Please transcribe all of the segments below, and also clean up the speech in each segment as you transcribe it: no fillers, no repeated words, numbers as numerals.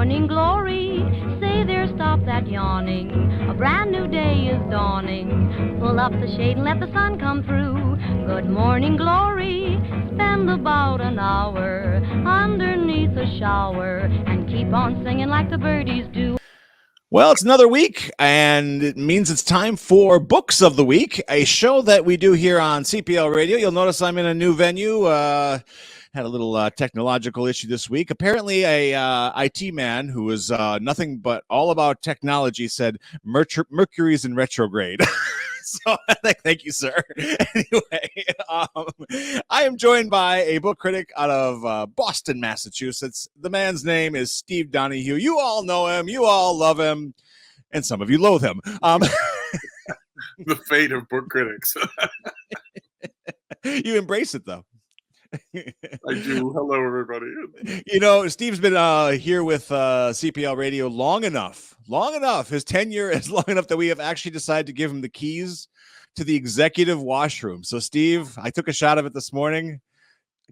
morning glory. Say there, stop that yawning. A brand new day is dawning. Pull up the shade and let the sun come through. Good morning glory. Spend about an hour underneath a shower and keep on singing like the birdies do. Well, it's another week, and it means it's time for Books of the Week, a show that we do here on CPL Radio. You'll notice I'm in a new venue. Had a little technological issue this week. Apparently, a IT man who was nothing but all about technology said Mercury's in retrograde. So thank you, sir. Anyway, I am joined by a book critic out of Boston, Massachusetts. The man's name is Steve Donahue. You all know him. You all love him. And some of you loathe him. The fate of book critics. You embrace it, though. I do. Hello, everybody. You know, Steve's been here with CPL Radio long enough. His tenure is long enough that we have actually decided to give him the keys to the executive washroom. So, Steve, I took a shot of it this morning.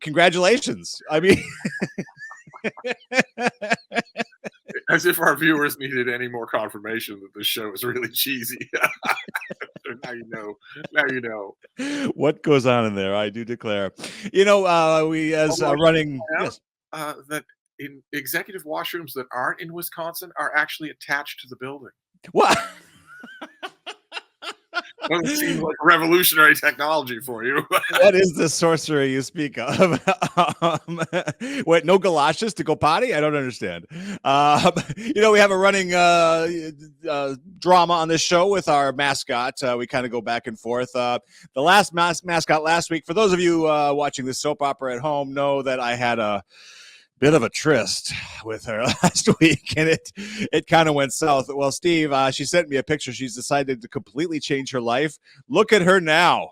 Congratulations. I mean, as if our viewers needed any more confirmation that this show is really cheesy. Now you know. What goes on in there? I do declare. You know, we as running yes. That in executive washrooms that aren't in Wisconsin are actually attached to the building. What? Doesn't seem like revolutionary technology for you. What is the sorcery you speak of? What, no galoshes to go potty? I don't understand. You know, we have a running drama on this show with our mascot. We kind of go back and forth. The last mascot last week, for those of you watching this soap opera at home, know that I had a bit of a tryst with her last week, and it kind of went south. Well, Steve, she sent me a picture. She's decided to completely change her life. Look at her now.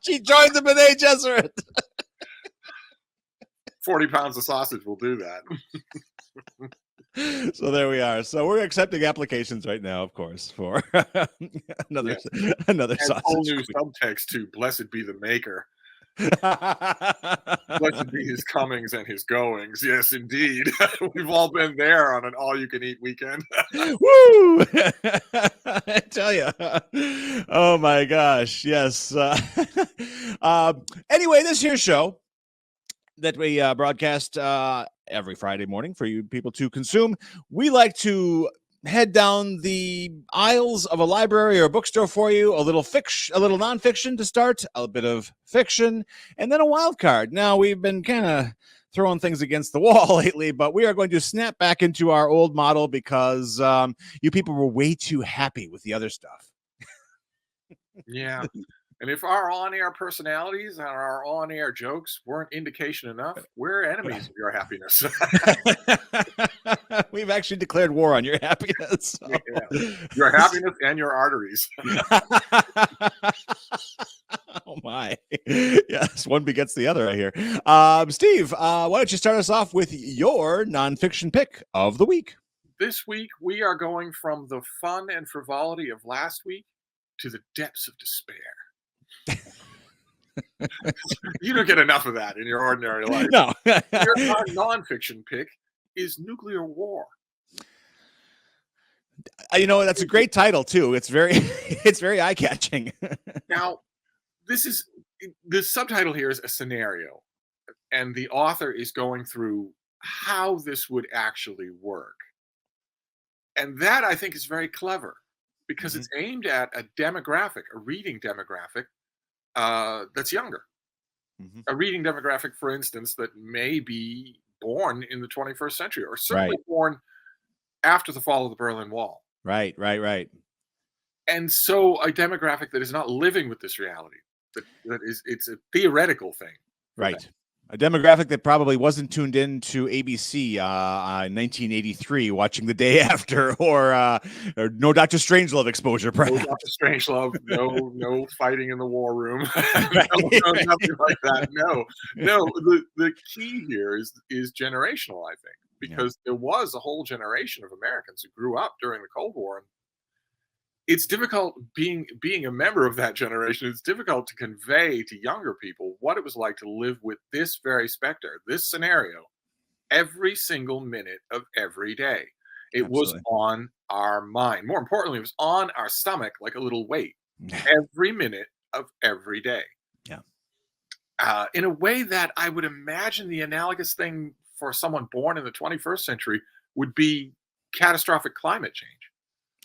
She joined the B'nai Gesserit. 40 pounds of sausage will do that. So there we are. So we're accepting applications right now, of course, for another and sausage. Whole new subtext to "Blessed be the maker." Blessed be his comings and his goings. Yes, indeed. We've all been there on an all-you-can-eat weekend. Woo! I tell you. Oh, my gosh. Yes. Anyway, this here show that we broadcast every Friday morning for you people to consume, we like to head down the aisles of a library or a bookstore for you, a little nonfiction to start, a bit of fiction, and then a wild card. Now, we've been kind of throwing things against the wall lately, but we are going to snap back into our old model because you people were way too happy with the other stuff. Yeah. And if our on-air personalities and our on-air jokes weren't indication enough, we're enemies of your happiness. We've actually declared war on your happiness. So. Yeah. Your happiness and your arteries. Oh, my. Yes, one begets the other, I hear. Steve, why don't you start us off with your nonfiction pick of the week? This week, we are going from the fun and frivolity of last week to the depths of despair. You don't get enough of that in your ordinary life. No. Your nonfiction pick is Nuclear War. You know, that's a great title too. It's very eye-catching. Now, the subtitle here is a scenario, and the author is going through how this would actually work. And that, I think, is very clever because it's aimed at a reading demographic that's younger. A reading demographic, for instance, that may be born in the 21st century or certainly born after the fall of the Berlin Wall. Right. And so a demographic that is not living with this reality, it's a theoretical thing. Right. Them. A demographic that probably wasn't tuned in to ABC in 1983, watching The Day After, or no Dr. Strangelove exposure, perhaps. No Dr. Strangelove, no fighting in the war room, nothing like that. No. The key here is generational, I think, because there was a whole generation of Americans who grew up during the Cold War. And it's difficult being a member of that generation. It's difficult to convey to younger people what it was like to live with this very specter, this scenario, every single minute of every day. It was Absolutely. on our mind. More importantly, it was on our stomach like a little weight every minute of every day. Yeah. In a way that I would imagine the analogous thing for someone born in the 21st century would be catastrophic climate change.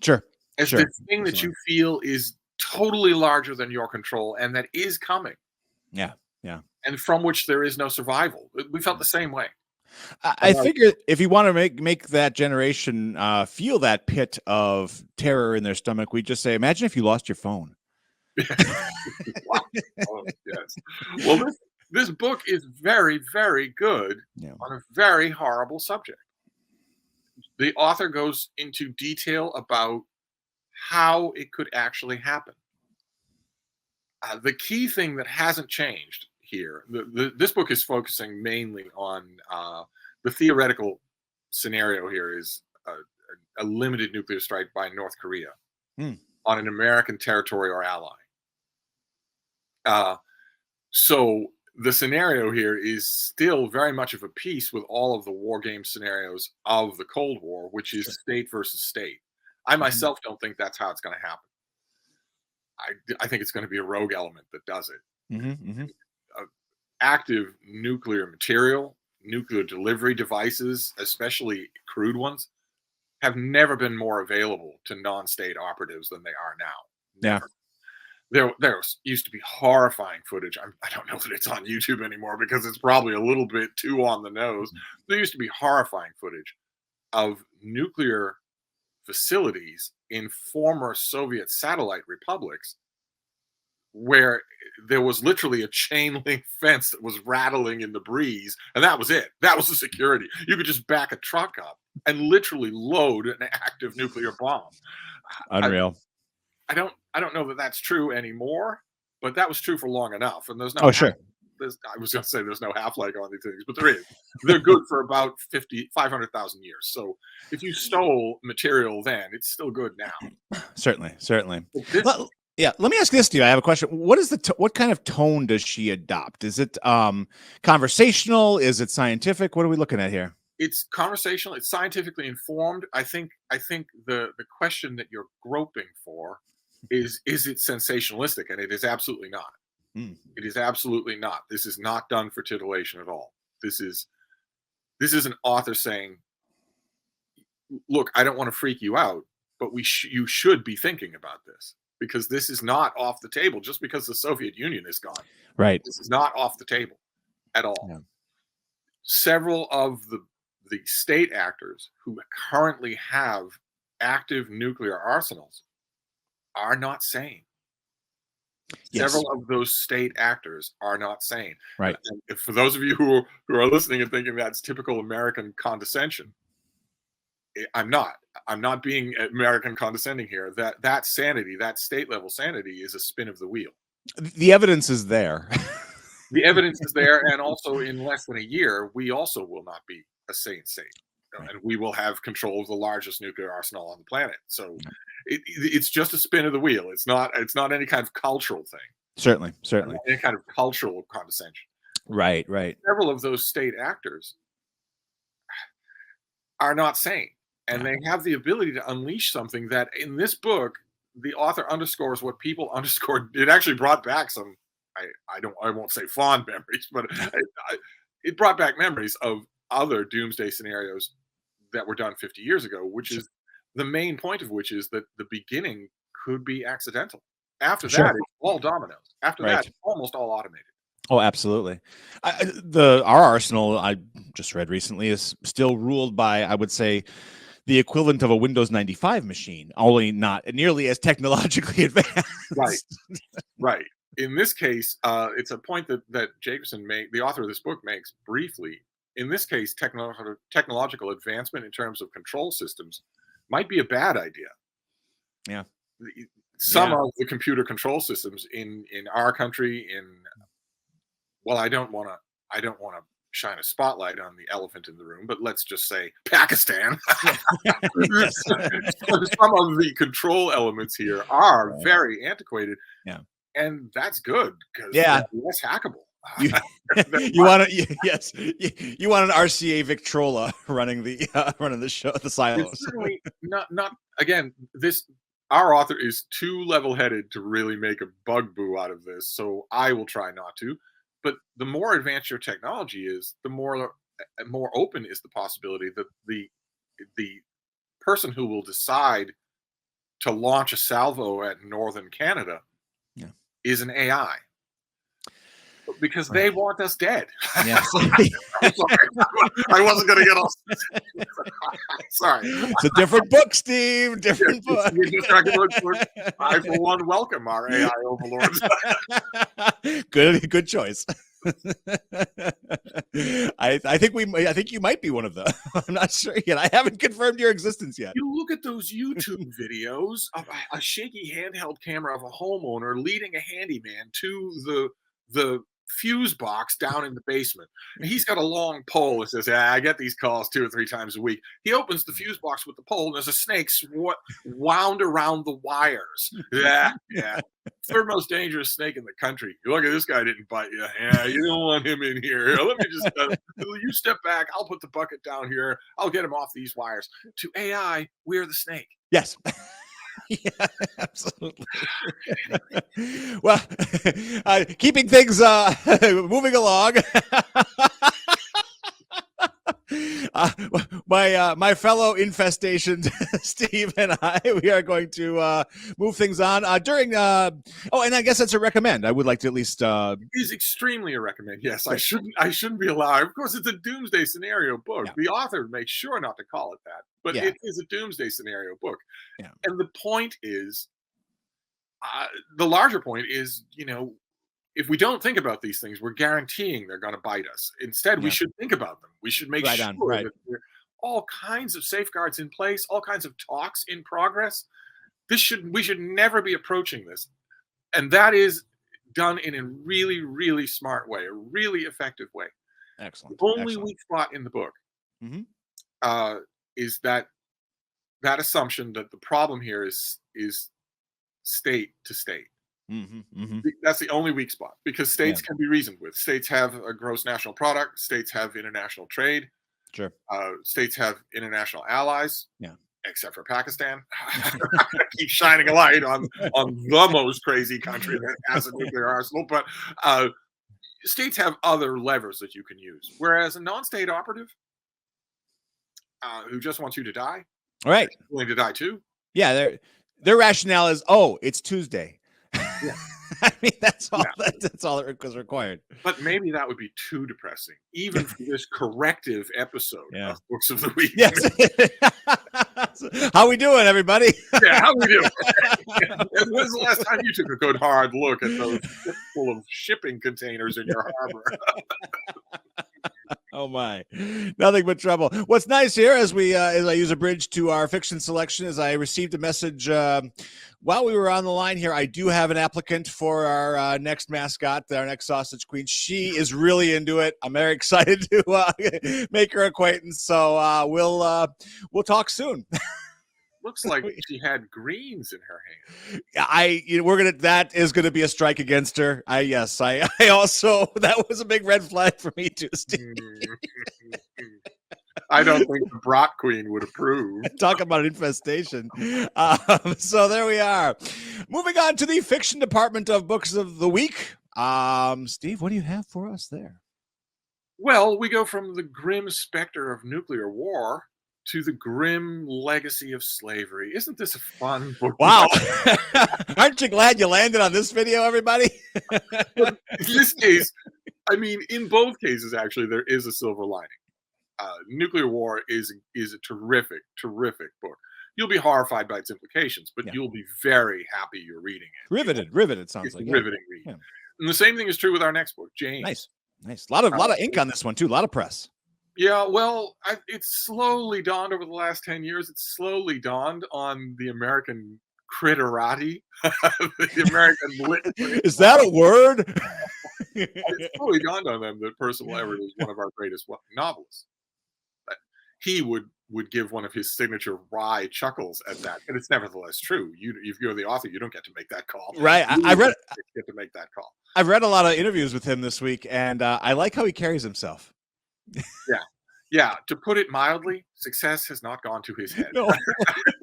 Sure. As Sure. this thing that Absolutely. you feel is totally larger than your control and that is coming Yeah. Yeah. and from which there is no survival. We felt the same way. I figure if you want to make that generation feel that pit of terror in their stomach, we just say, imagine if you lost your phone. Wow. Oh, yes. Well, this book is very, very good Yeah. on a very horrible subject. The author goes into detail about how it could actually happen. The key thing that hasn't changed here, this book is focusing mainly on the theoretical scenario here is a limited nuclear strike by North Korea on an American territory or ally. So the scenario here is still very much of a piece with all of the war game scenarios of the Cold War, which is state versus state. I myself don't think that's how it's going to happen. I think it's going to be a rogue element that does it. Active nuclear material, nuclear delivery devices, especially crude ones, have never been more available to non-state operatives than they are now. Never. There used to be horrifying footage. I don't know that it's on YouTube anymore because it's probably a little bit too on the nose. There used to be horrifying footage of nuclear facilities in former Soviet satellite republics where there was literally a chain link fence that was rattling in the breeze, and that was it. That was the security. You could just back a truck up and literally load an active nuclear bomb. Unreal. I don't know that that's true anymore, but that was true for long enough. And there's no I was going to say there's no half-life on these things, but there is. They're good for about 500,000 years. So if you stole material then, it's still good now. Certainly. Yeah, let me ask this to you. I have a question. What is what kind of tone does she adopt? Is it conversational? Is it scientific? What are we looking at here? It's conversational. It's scientifically informed. I think the question that you're groping for is it sensationalistic? And it is absolutely not. It is absolutely not. This is not done for titillation at all. This is an author saying, look, I don't want to freak you out, but you should be thinking about this because this is not off the table just because the Soviet Union is gone. Right. This is not off the table at all. Yeah. Several of the state actors who currently have active nuclear arsenals are not sane. Yes. Several of those state actors are not sane. Right. And for those of you who are listening and thinking that's typical American condescension, I'm not being American condescending here. That sanity, that state level sanity, is a spin of the wheel. The evidence is there. The evidence is there, and also in less than a year, we also will not be a sane state, and we will have control of the largest nuclear arsenal on the planet. So it's just a spin of the wheel. It's not any kind of cultural thing. Certainly. Any kind of cultural condescension. Right. Several of those state actors are not sane, and they have the ability to unleash something that, in this book, the author underscores what people underscored. It actually brought back some. I won't say fond memories, but it brought back memories of other doomsday scenarios that were done 50 years ago, which is the main point of which is that the beginning could be accidental. After that, it's all dominoes. After that, it's almost all automated. Oh, absolutely. Our arsenal, I just read recently, is still ruled by, I would say, the equivalent of a Windows 95 machine, only not nearly as technologically advanced. Right. In this case, it's a point that Jacobson the author of this book, makes briefly. In this case, technological advancement in terms of control systems might be a bad idea. Yeah. Some of the computer control systems in our country, I don't want to shine a spotlight on the elephant in the room, but let's just say Pakistan. Some of the control elements here are very antiquated. Yeah. And that's good because they're less hackable. You, you want to yes, you want an RCA Victrola running the show, the silos. It's certainly not again. Our author is too level-headed to really make a bugaboo out of this, so I will try not to. But the more advanced your technology is, the more open is the possibility that the person who will decide to launch a salvo at northern Canada is an AI. Because they want us dead. Yes. I'm sorry. I wasn't going to get off. Sorry. It's a different book, Steve. Different book. I, for one, welcome our AI overlords. Good choice. I think you might be one of them. I'm not sure yet. I haven't confirmed your existence yet. You look at those YouTube videos of a shaky handheld camera of a homeowner leading a handyman to the fuse box down in the basement. And he's got a long pole that says, I get these calls 2 or 3 times a week. He opens the fuse box with the pole, and there's a snake wound around the wires. Yeah. Third most dangerous snake in the country. Look at this guy didn't bite you. Yeah, you don't want him in here. Let me just, you step back. I'll put the bucket down here. I'll get him off these wires. To AI, we're the snake. Yes. Yeah, absolutely. Well, keeping things moving along. My fellow infestation, Steve and I, we are going to move things on during. And I guess that's a recommend. I would like to at least. It is extremely a recommend. Yes, I shouldn't be allowed. Of course, it's a doomsday scenario book. Yeah. The author makes sure not to call it that, but it is a doomsday scenario book. Yeah. And the point is, the larger point is, if we don't think about these things, we're guaranteeing they're going to bite us. Instead, we should think about them. We should make sure that there are all kinds of safeguards in place, all kinds of talks in progress. We should never be approaching this. And that is done in a really, really smart way, a really effective way. Excellent. The only weak spot in the book is that assumption that the problem here is state to state. That's the only weak spot, because states can be reasoned with. States have a gross national product. States have international trade. Sure. States have international allies. Yeah. Except for Pakistan. Keep shining a light on the most crazy country that has a nuclear arsenal. But states have other levers that you can use. Whereas a non-state operative who just wants you to die, right, willing to die too. Yeah, their rationale is, it's Tuesday. Yeah. I mean, that's all that was required. But maybe that would be too depressing, even for this corrective episode of Books of the Week. Yes. How we doing, everybody? Yeah, how we doing? When's the last time you took a good hard look at those full of shipping containers in your harbor? Oh my, nothing but trouble. What's nice here, as I use a bridge to our fiction selection, is I received a message while we were on the line here. I do have an applicant for our next mascot, our next sausage queen. She is really into it. I'm very excited to make her acquaintance. So we'll talk soon. Looks like she had greens in her hand. That is gonna be a strike against her. I also, that was a big red flag for me too, Steve. I don't think the Brock Queen would approve. Talk about infestation. So there we are. Moving on to the fiction department of Books of the Week. Steve, what do you have for us there? Well, we go from the grim specter of nuclear war to the grim legacy of slavery. Isn't this a fun book? Wow. Aren't you glad you landed on this video, everybody? In this case, in both cases, actually, there is a silver lining. Nuclear War is a terrific, terrific book. You'll be horrified by its implications, but you'll be very happy you're reading it. Riveted sounds like. Riveting read. Yeah. And the same thing is true with our next book, James. Nice. A lot of ink on this one, too. A lot of press. Yeah, well, it's slowly dawned over the last 10 years. It's slowly dawned on the American critterati, the American lit. Is that a word? It's slowly dawned on them that Percival Everett is one of our greatest novelists. He would would give one of his signature wry chuckles at that, but it's nevertheless true. If you're the author, you don't get to make that call. Right. You get to make that call. I've read a lot of interviews with him this week, and I like how he carries himself. Yeah. To put it mildly, success has not gone to his head. No.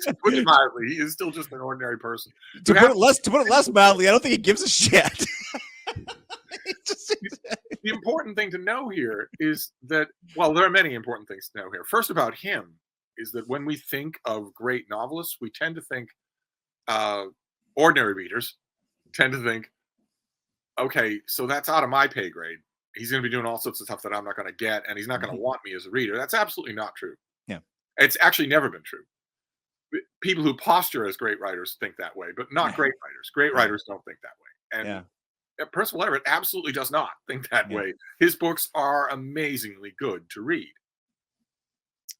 To put it mildly, he is still just an ordinary person. To put it less mildly, I don't think he gives a shit. The important thing to know here is that, well, there are many important things to know here. First about him is that when we think of great novelists, we tend to think, ordinary readers tend to think, okay, so that's out of my pay grade. He's going to be doing all sorts of stuff that I'm not going to get, and he's not going to want me as a reader. That's absolutely not true. Yeah. It's actually never been true. People who posture as great writers think that way, but not great writers. Great writers don't think that way. And Percival Everett absolutely does not think that way. His books are amazingly good to read.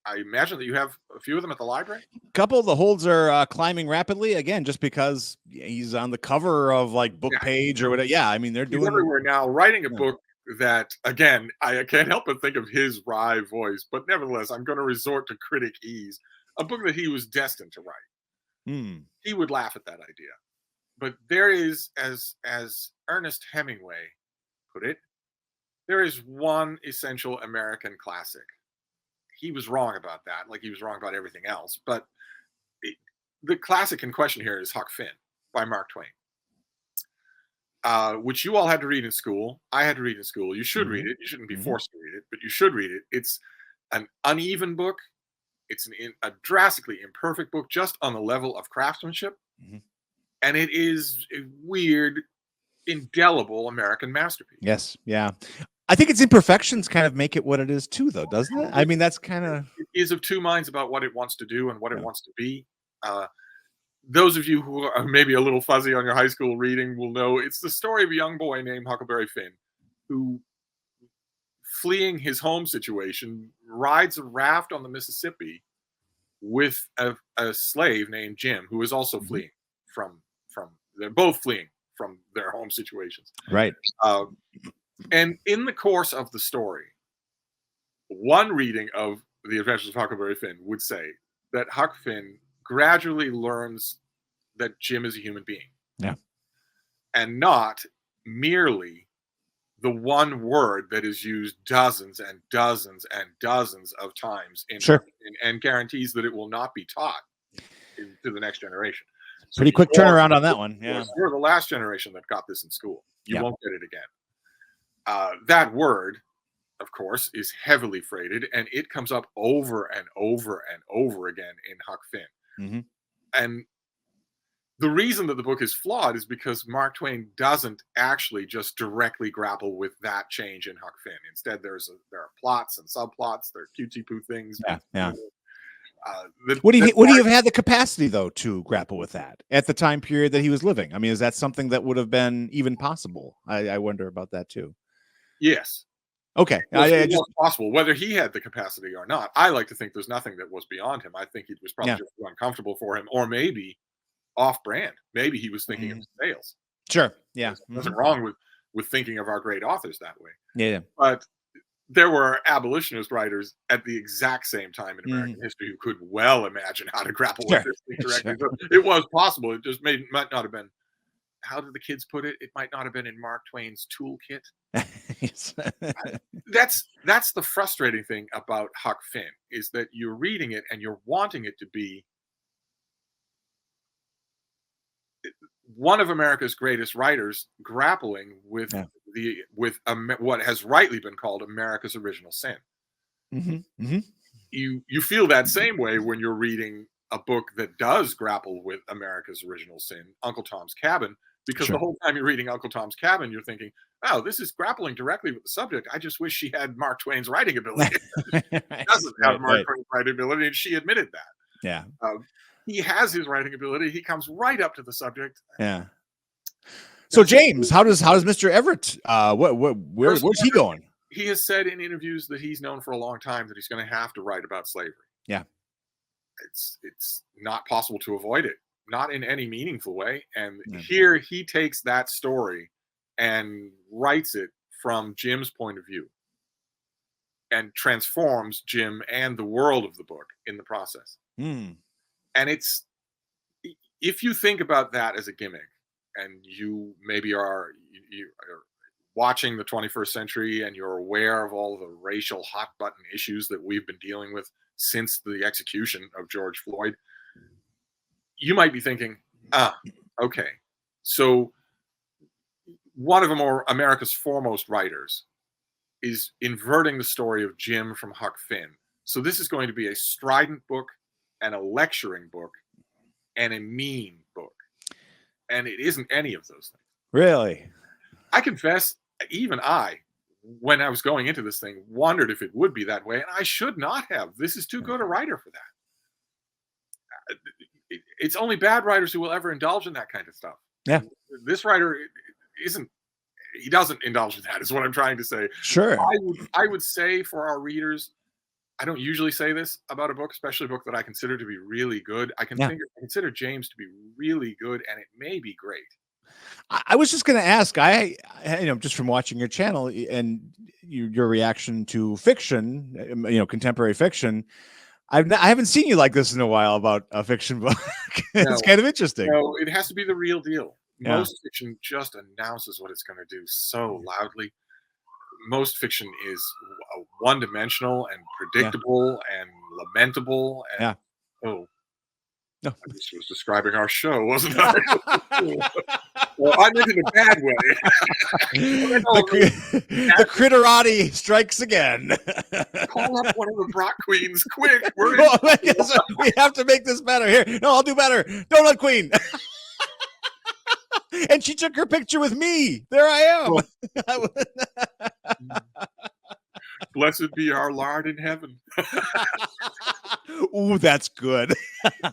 I imagine that you have a few of them at the library. A couple of the holds are climbing rapidly again, just because he's on the cover of like Book Page or whatever. Yeah, I mean, they're doing everywhere now, writing a book that, again, I can't help but think of his wry voice, but nevertheless, I'm going to resort to critic ease. A book that he was destined to write. He would laugh at that idea. But there is, as Ernest Hemingway put it, there is one essential American classic. He was wrong about that, like he was wrong about everything else. But the classic in question here is Huck Finn by Mark Twain, which you all had to read in school. I had to read in school. You should read it. You shouldn't be forced to read it, but you should read it. It's an uneven book. It's a drastically imperfect book, just on the level of craftsmanship. And it is a weird, indelible American masterpiece. Yes. Yeah. I think its imperfections kind of make it what it is too, though, doesn't it? I mean, that's kind of... It is of two minds about what it wants to do and what it wants to be. Those of you who are maybe a little fuzzy on your high school reading will know it's the story of a young boy named Huckleberry Finn who, fleeing his home situation, rides a raft on the Mississippi with a slave named Jim, who is also fleeing from they're both fleeing from their home situations. Right. And in the course of the story, one reading of The Adventures of Huckleberry Finn would say that Huck Finn gradually learns that Jim is a human being. Yeah. And not merely the one word that is used dozens and dozens and dozens of times and guarantees that it will not be taught to the next generation. So pretty quick turnaround on that one. Yeah. We're the last generation that got this in school. You won't get it again. That word, of course, is heavily freighted, and it comes up over and over and over again in Huck Finn. And the reason that the book is flawed is because Mark Twain doesn't actually just directly grapple with that change in Huck Finn. Instead, there are plots and subplots. There are cutesy-poo things. Yeah. Would he have had the capacity, though, to grapple with that at the time period that he was living? I mean, is that something that would have been even possible? I wonder about that, too. Yes. Okay. It was possible, whether he had the capacity or not. I like to think there's nothing that was beyond him. I think it was probably just uncomfortable for him, or maybe off-brand. Maybe he was thinking of sales. Sure. Yeah. There's nothing wrong with thinking of our great authors that way. Yeah. But there were abolitionist writers at the exact same time in American history who could well imagine how to grapple with this thing correctly. So it was possible. It just might not have been. How did the kids put it? It might not have been in Mark Twain's toolkit. That's the frustrating thing about Huck Finn, is that you're reading it and you're wanting it to be one of America's greatest writers grappling with what has rightly been called America's original sin. You feel that same way when you're reading a book that does grapple with America's original sin, Uncle Tom's Cabin, because the whole time you're reading Uncle Tom's Cabin, you're thinking, oh, this is grappling directly with the subject. I just wish she had Mark Twain's writing ability. She doesn't have Mark Twain's writing ability, and she admitted that. Yeah. He has his writing ability. He comes right up to the subject. Yeah. So James, how does Mr. Everett? Where's he going? He has said in interviews that he's known for a long time that he's going to have to write about slavery. Yeah. It's not possible to avoid it, not in any meaningful way. And here he takes that story and writes it from Jim's point of view. and transforms Jim and the world of the book in the process. Mm. And if you think about that as a gimmick, and you maybe are watching the 21st century and you're aware of all the racial hot button issues that we've been dealing with since the execution of George Floyd, you might be thinking, okay, so one of America's foremost writers is inverting the story of Jim from Huck Finn. So this is going to be a strident book and a lecturing book and a mean book. And it isn't any of those things. Really? I confess, even I, when I was going into this thing, wondered if it would be that way. And I should not have. This is too good a writer for that. It's only bad writers who will ever indulge in that kind of stuff. Yeah. This writer he doesn't indulge in that, is what I'm trying to say. Sure. I would say for our readers, I don't usually say this about a book, especially a book that I consider to be really good. I consider James to be really good, and it may be great. I was just going to ask, just from watching your channel and your reaction to fiction, contemporary fiction, I haven't seen you like this in a while about a fiction book. It's kind of interesting. No, it has to be the real deal. Most fiction just announces what it's going to do so loudly. Most fiction is one-dimensional and predictable and lamentable. And, no. I just was describing our show, wasn't I? Well, I meant it in a bad way. The Critterati strikes again. Call up one of the Brock Queens, quick! We have to make this better. Here, no, I'll do better. Donut Queen. And she took her picture with me. There I am. Blessed be our Lord in heaven. Ooh, that's good.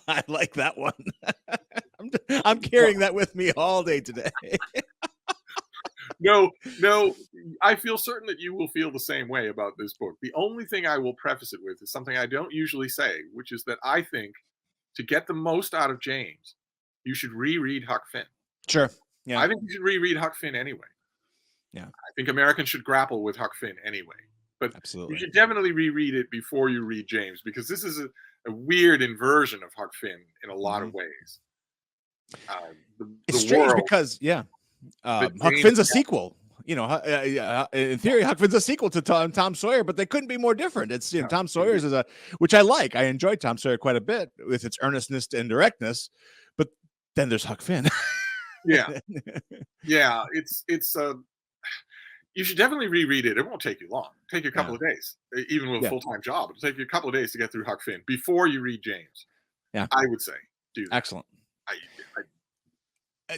I like that one. I'm carrying that with me all day today. No, I feel certain that you will feel the same way about this book. The only thing I will preface it with is something I don't usually say, which is that I think to get the most out of James, you should reread Huck Finn. Sure. Yeah. I think you should reread Huck Finn anyway. Yeah. I think Americans should grapple with Huck Finn anyway. But absolutely, you should definitely reread it before you read James, because this is a weird inversion of Huck Finn in a lot of ways. It's strange because Huck Finn's a sequel. In theory, Huck Finn's a sequel to Tom Sawyer, but they couldn't be more different. It's Tom Sawyer's which I like. I enjoyed Tom Sawyer quite a bit with its earnestness and directness, but then there's Huck Finn. Yeah. It's you should definitely reread it. It won't take you long. It'll take you a couple of days, even with a full-time job. It'll take you a couple of days to get through Huck Finn before you read James. Yeah, I would say do that. Excellent.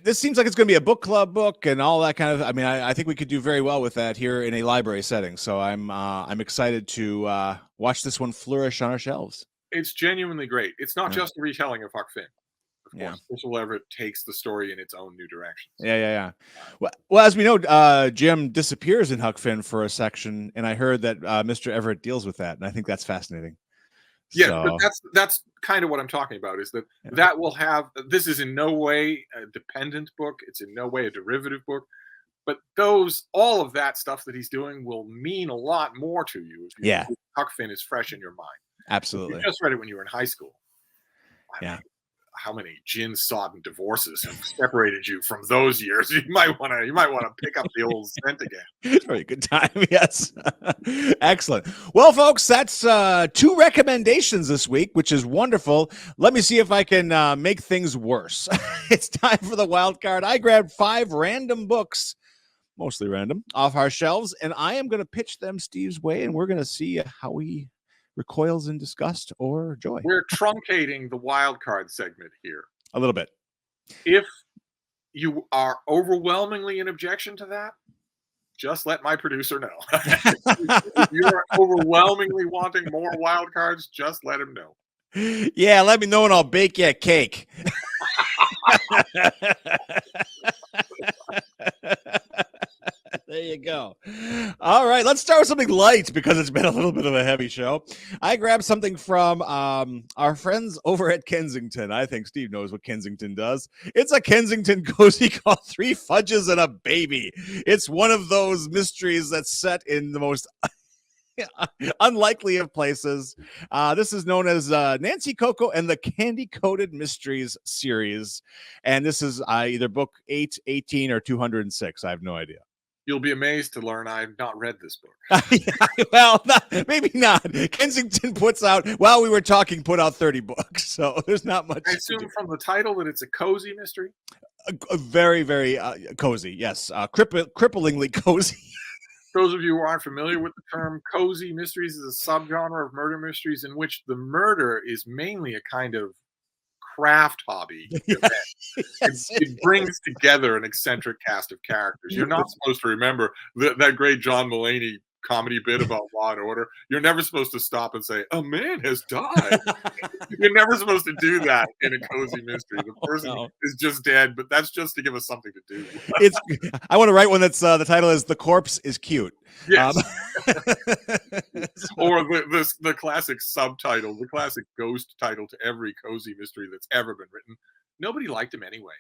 This seems like it's going to be a book club book and all that kind of. I mean, I think we could do very well with that here in a library setting. So I'm excited to watch this one flourish on our shelves. It's genuinely great. It's not just a retelling of Huck Finn. Of course, Crystal Everett takes the story in its own new directions. Yeah. Well, as we know, Jim disappears in Huck Finn for a section, and I heard that Mr. Everett deals with that, and I think that's fascinating. Yeah, but that's kind of what I'm talking about. Is that will have. This is in no way a dependent book. It's in no way a derivative book. But all of that stuff that he's doing will mean a lot more to you if Huck Finn is fresh in your mind. Absolutely. You just read it when you were in high school. I mean, how many gin-sodden divorces have separated you from those years? You might want to pick up the old scent again. Very good time, yes. Excellent. Well, folks, that's 2 recommendations this week, which is wonderful. Let me see if I can make things worse. It's time for the wild card. I grabbed 5 random books, mostly random, off our shelves, and I am going to pitch them Steve's way, and we're going to see how he recoils in disgust or joy. We're truncating the wild card segment here a little bit. If you are overwhelmingly in objection to that, just let my producer know. If you're overwhelmingly wanting more wild cards, just let him know. Yeah, let me know and I'll bake you a cake. There you go. All right, let's start with something light because it's been a little bit of a heavy show. I grabbed something from our friends over at Kensington. I think Steve knows what Kensington does. It's a Kensington cozy called 3 Fudges and a Baby. It's one of those mysteries that's set in the most Unlikely of places. This is known as Nancy Coco and the Candy Coated Mysteries series. And this is either book 8, 18, or 206. I have no idea. You'll be amazed to learn I've not read this book. Well, maybe not. Kensington put out 30 books. So there's not much. I assume from the title that it's a cozy mystery. A very, very cozy. Yes. Cripplingly cozy. Those of you who aren't familiar with the term, cozy mysteries is a subgenre of murder mysteries in which the murder is mainly a kind of craft hobby. It brings together an eccentric cast of characters. You're not supposed to remember that great John Mulaney comedy bit about Law and Order. You're never supposed to stop and say, "A man has died." You're never supposed to do that in a cozy mystery. The person is just dead, but that's just to give us something to do. I want to write one that's the title is "The Corpse is Cute." Yes. Or the classic subtitle, the classic ghost title to every cozy mystery that's ever been written. Nobody liked him anyway.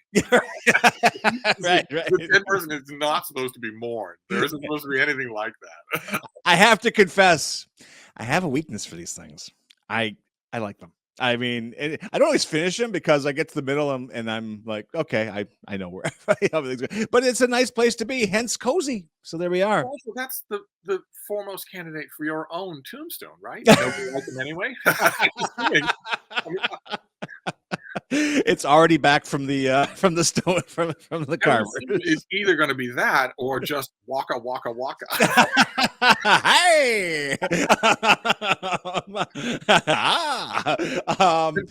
Right. The dead person is not supposed to be mourned. There isn't supposed to be anything like that. I have to confess, I have a weakness for these things. I like them. I mean, I don't always finish them because I get to the middle and I'm like, okay, I know where everything's going. But it's a nice place to be, hence cozy. So there we are. Also, that's the foremost candidate for your own tombstone, right? Nobody liked him anyway. It's already back from the stone from the carver. It's either going to be that or just waka waka waka. Hey! For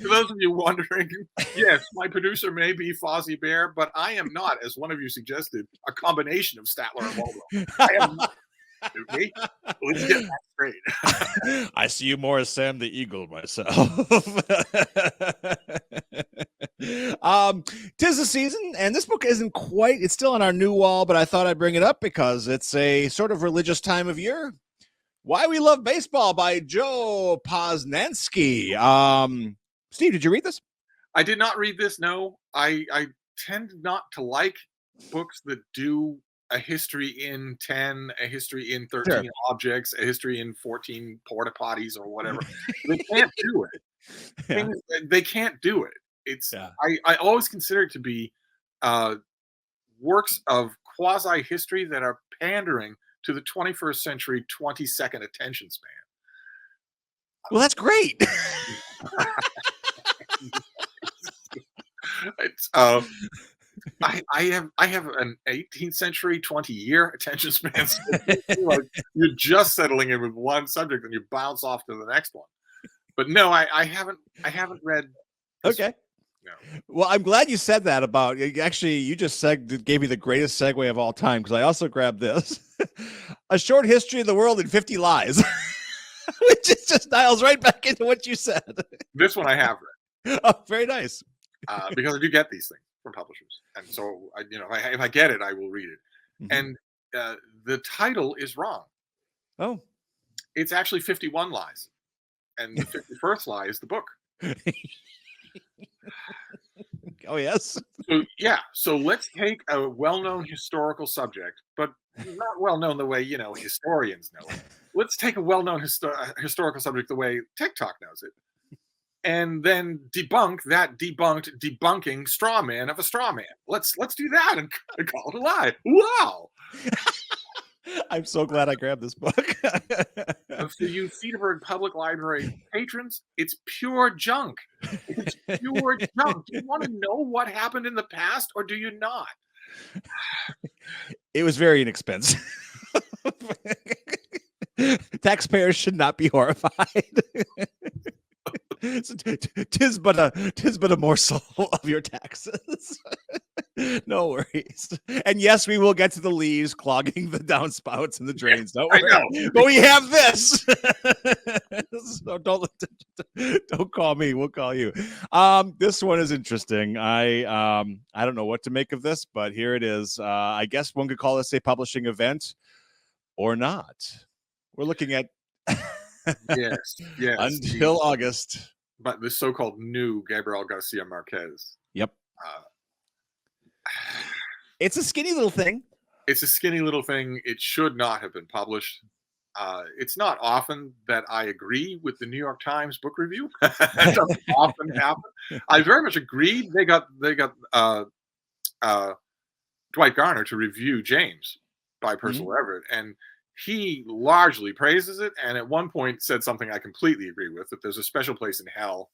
those of you wondering, yes, my producer may be Fozzie Bear, but I am not, as one of you suggested, a combination of Statler and Waldo. I am not. Okay? Let's get that straight. I see you more as Sam the Eagle myself. Tis the season, and this book isn't quite, it's still on our new wall, but I thought I'd bring it up because it's a sort of religious time of year. Why We Love Baseball by Joe Posnanski. Steve, did you read this? I did not read this, no. I tend not to like books that do a history in 10, a history in 13 objects, a history in 14 porta potties or whatever. They can't do it. They can't do it. I always consider it to be works of quasi-history that are pandering to the 21st century 20-second attention span. Well, that's great. It's, I have an 18th century 20-year attention span. So like you're just settling in with one subject and you bounce off to the next one. But no, I haven't read. Okay. No. Well, I'm glad you said that about actually you just gave me the greatest segue of all time because I also grabbed this. A Short History of the World in 50 Lies. Which just dials right back into what you said. This one I have read. Oh, very nice. Because I do get these things from publishers, and so if I get it, I will read it. Mm-hmm. And the title is wrong. Oh, it's actually 51 Lies, and the 51st lie is the book. Oh yes. So let's take a well-known historical subject, but not well-known the way historians know it. Let's take a well-known historical subject the way TikTok knows it, and then debunk that debunking straw man of a straw man. Let's do that and call it a lie. Wow. I'm so glad I grabbed this book. For you Cedarburg Public Library patrons, it's pure junk. It's pure junk. Do you want to know what happened in the past, or do you not? It was very inexpensive. Taxpayers should not be horrified. Tis but a morsel of your taxes. No worries. And yes, we will get to the leaves clogging the downspouts and the drains. Don't worry. I know. But we have this. So don't call me. We'll call you. This one is interesting. I don't know what to make of this, but here it is. I guess one could call this a publishing event or not. We're looking at yes. Until August. But the so-called new Gabriel Garcia Marquez. Yep. It's a skinny little thing. It's a skinny little thing. It should not have been published. It's not often that I agree with the New York Times book review. That doesn't often happen. I very much agreed. They got Dwight Garner to review James by Percival Everett, and he largely praises it. And at one point said something I completely agree with: that there's a special place in hell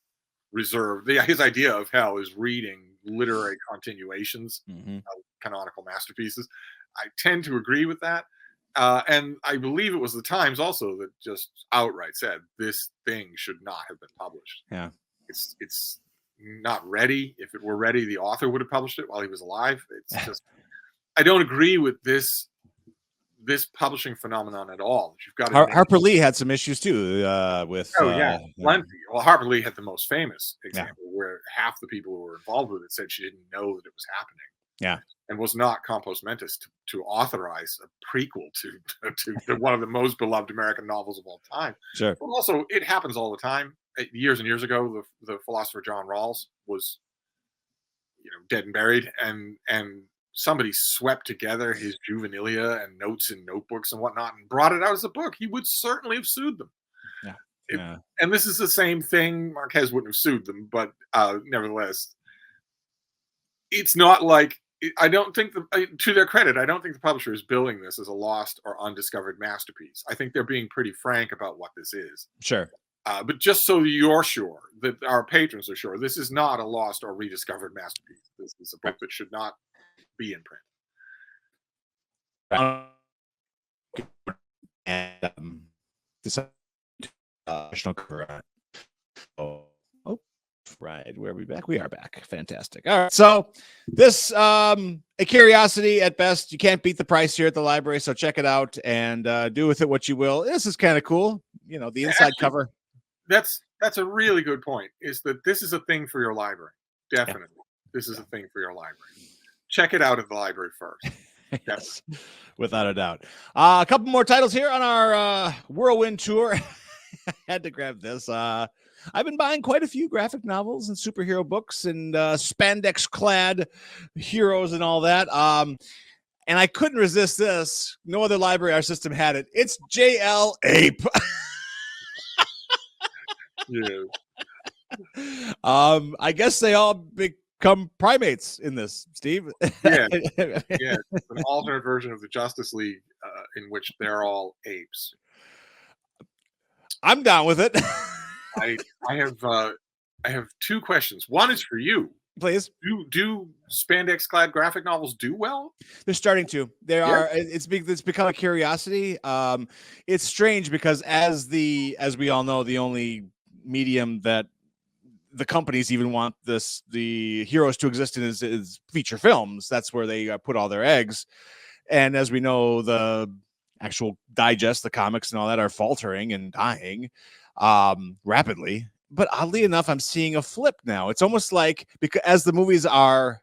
reserved. His idea of hell is reading literary continuations of canonical masterpieces. I tend to agree with that. And I believe it was the Times also that just outright said this thing should not have been published. Yeah. It's not ready. If it were ready, the author would have published it while he was alive. It's just, I don't agree with this publishing phenomenon at all. You've got Harper Lee had some issues too with. Plenty. Well, Harper Lee had the most famous example where half the people who were involved with it said she didn't know that it was happening. Yeah. And was not compos mentis to authorize a prequel to one of the most beloved American novels of all time. Sure. But also, it happens all the time. Years and years ago, the philosopher John Rawls was, dead and buried, and somebody swept together his juvenilia and notes and notebooks and whatnot and brought it out as a book. He would certainly have sued them. Yeah. And this is the same thing. Marquez wouldn't have sued them, but nevertheless, it's not like. I don't think, to their credit, I don't think the publisher is billing this as a lost or undiscovered masterpiece. I think they're being pretty frank about what this is. Sure. But just so you're sure, that our patrons are sure, this is not a lost or rediscovered masterpiece. This is a book that should not be in print. And this right, where are we back? We are back. Fantastic. All right, so this a curiosity at best. You can't beat the price here at the library, so check it out and do with it what you will. This is kind of cool. The inside cover. That's a really good point. Is that this is a thing for your library? Definitely, this is a thing for your library. Check it out at the library first. Yes, without a doubt. A couple more titles here on our whirlwind tour. I had to grab this. I've been buying quite a few graphic novels and superhero books and spandex-clad heroes and all that. And I couldn't resist this. No other library our system had it. It's J.L. Ape. Yeah. I guess they all become primates in this, Steve. Yeah. It's an alternate version of the Justice League in which they're all apes. I'm down with it. I have two questions. One is for you. Please. Do spandex clad graphic novels do well? They're starting to. It's become a curiosity. It's strange because as we all know, the only medium that the companies even want the heroes to exist in is feature films. That's where they put all their eggs. And as we know, the actual digest, the comics and all that are faltering and dying rapidly. But oddly enough, I'm seeing a flip now. It's almost like because as the movies are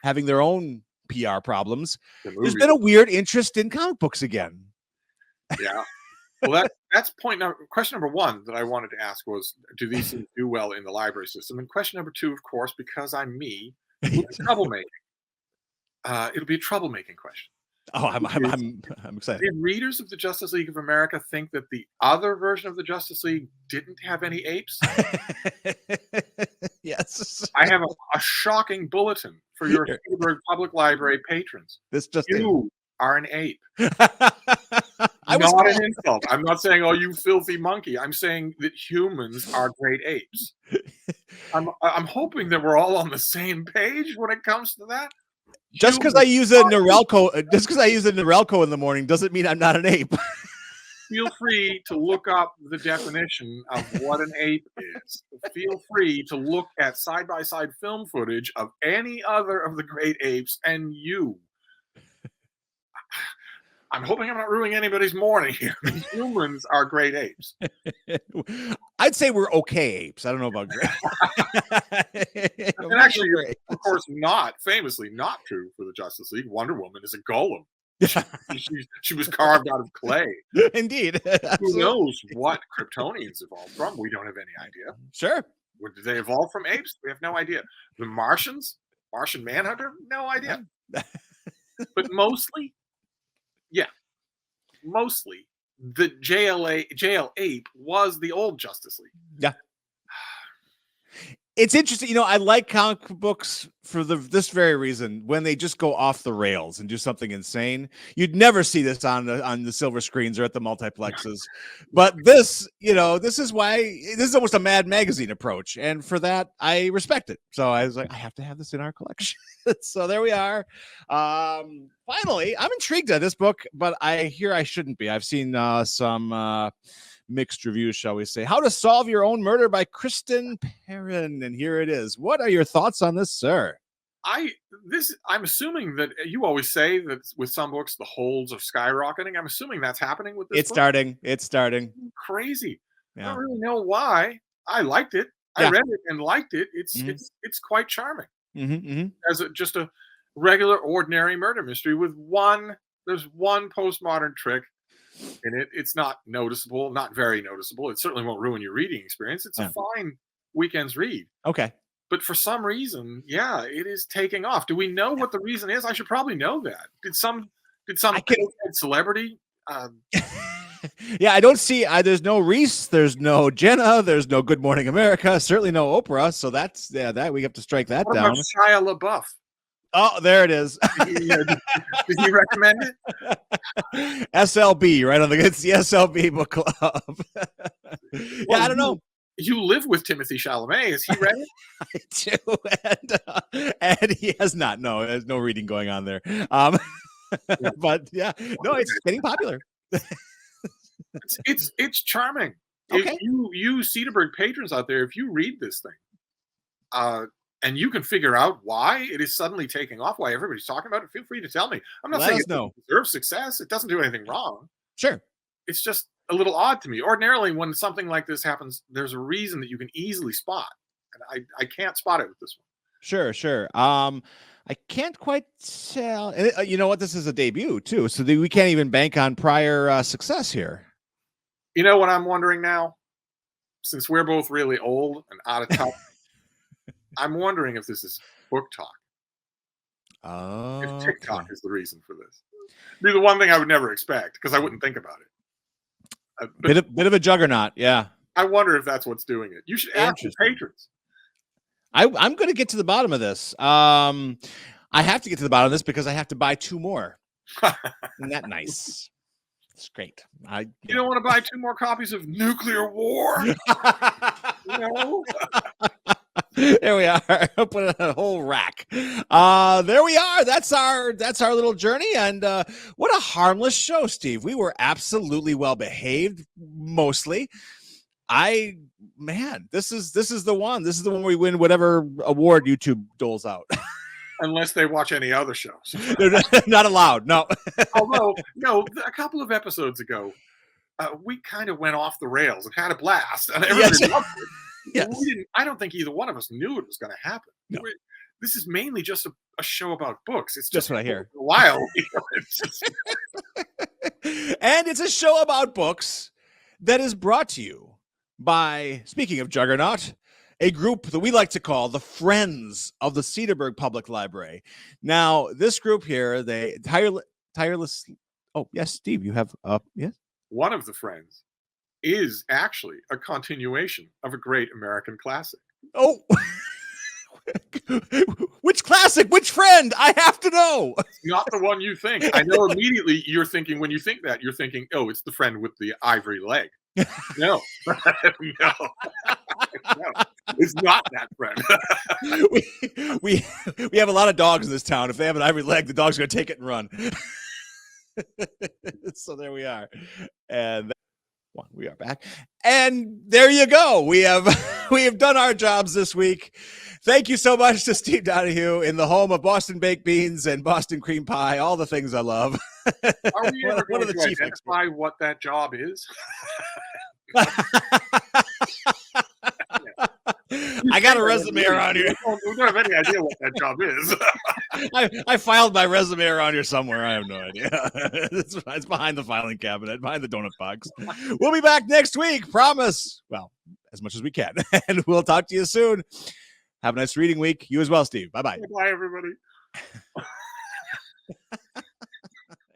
having their own PR problems, there's been a weird interest in comic books again. Yeah. Well, that's question number one that I wanted to ask was, do these things do well in the library system? And question number two, of course, because I'm me, will be troublemaking. It'll be a troublemaking question. Oh, I'm excited. Did readers of the Justice League of America think that the other version of the Justice League didn't have any apes? Yes. I have a shocking bulletin for your Spielberg Public Library patrons. You are an ape. Not an insult. I'm not saying, oh, you filthy monkey. I'm saying that humans are great apes. I'm hoping that we're all on the same page when it comes to that. Just because I use a Norelco in the morning doesn't mean I'm not an ape. Feel free to look up the definition of what an ape is. Feel free to look at side-by-side film footage of any other of the great apes, and I'm hoping I'm not ruining anybody's morning here. Humans are great apes. I'd say we're okay apes. I don't know about great. And actually, of course, famously not true for the Justice League. Wonder Woman is a golem. She was carved out of clay. Indeed. Who knows what Kryptonians evolved from? We don't have any idea. Sure. Did they evolve from apes? We have no idea. The Martians? Martian Manhunter? No idea. But mostly, the jail ape was the old Justice League. Yeah. It's interesting. I like comic books for this very reason. When they just go off the rails and do something insane, you'd never see this on the silver screens or at the multiplexes. But this is why this is almost a Mad Magazine approach, and for that I respect it. So I was like, I have to have this in our collection. So there we are. Finally, I'm intrigued at this book, but I hear I shouldn't be. I've seen some mixed reviews, shall we say. How to Solve Your Own Murder by Kristen Perrin, and here it is. What are your thoughts on this, sir? I'm assuming that you always say that with some books the holds are skyrocketing. I'm assuming that's happening with this. It's starting. Crazy. Yeah. I don't really know why. I liked it. I read it and liked it. It's quite charming. As just a regular, ordinary murder mystery with there's one postmodern trick in it. It's not noticeable, not very noticeable. It certainly won't ruin your reading experience. It's a fine weekend's read. Okay. But for some reason, it is taking off. Do we know what the reason is? I should probably know that. Did some celebrity? Yeah, I don't see. There's no Reese. There's no Jenna. There's no Good Morning America. Certainly no Oprah. So that's that we have to strike that down. What about Shia LaBeouf? Oh, there it is. Did he recommend it? SLB, right on it's the SLB book club. I don't know. You live with Timothy Chalamet. Has he read it? I do, and he has not. No, there's no reading going on there. But no, it's getting popular. It's charming. Okay. If you Cedarburg patrons out there, if you read this thing, and you can figure out why it is suddenly taking off, why everybody's talking about it, feel free to tell me. I'm not saying it deserves success. It doesn't do anything wrong. Sure. It's just a little odd to me. Ordinarily, when something like this happens, there's a reason that you can easily spot. And I can't spot it with this one. Sure. I can't quite tell. And you know what? This is a debut, too. So we can't even bank on prior success here. You know what I'm wondering now? Since we're both really old and out of touch, I'm wondering if this is book talk. Oh, if TikTok is the reason for this. Be the one thing I would never expect because I wouldn't think about it. Bit of a juggernaut, yeah. I wonder if that's what's doing it. You should ask your patrons. I'm going to get to the bottom of this. I have to get to the bottom of this because I have to buy 2 more. Isn't that nice? It's great. You don't want to buy 2 more copies of Nuclear War? No. There we are. I'll put it on a whole rack. There we are. That's our little journey. And what a harmless show, Steve. We were absolutely well behaved, mostly. This is the one. This is the one where we win whatever award YouTube doles out. Unless they watch any other shows. They're not allowed. No. Although, a couple of episodes ago, we kind of went off the rails and had a blast. And everybody loved it. Yes. I don't think either one of us knew it was going to happen. No. This is mainly just a show about books. It's just what I hear. A while. And it's a show about books that is brought to you by, speaking of Juggernaut, a group that we like to call the Friends of the Cedarburg Public Library. Now, this group here, they tireless. Oh, yes, Steve, you have yes. One of the Friends is actually a continuation of a great American classic. Oh, which classic? Which friend? I have to know. It's not the one you think. I know immediately you're thinking, when you think that, you're thinking, oh, it's the friend with the ivory leg. No, no, it's not that friend. we have a lot of dogs in this town. If they have an ivory leg, the dog's going to take it and run. So there we are. And we are back. And there you go. We have done our jobs this week. Thank you so much to Steve Donahue in the home of Boston baked beans and Boston cream pie, all the things I love. Are we ever going to identify what that job is? I got a resume around here. We don't have any idea what that job is. I filed my resume around here somewhere. I have no idea. It's behind the filing cabinet, behind the donut box. We'll be back next week. Promise. Well, as much as we can. And we'll talk to you soon. Have a nice reading week. You as well, Steve. Bye-bye. Bye, everybody.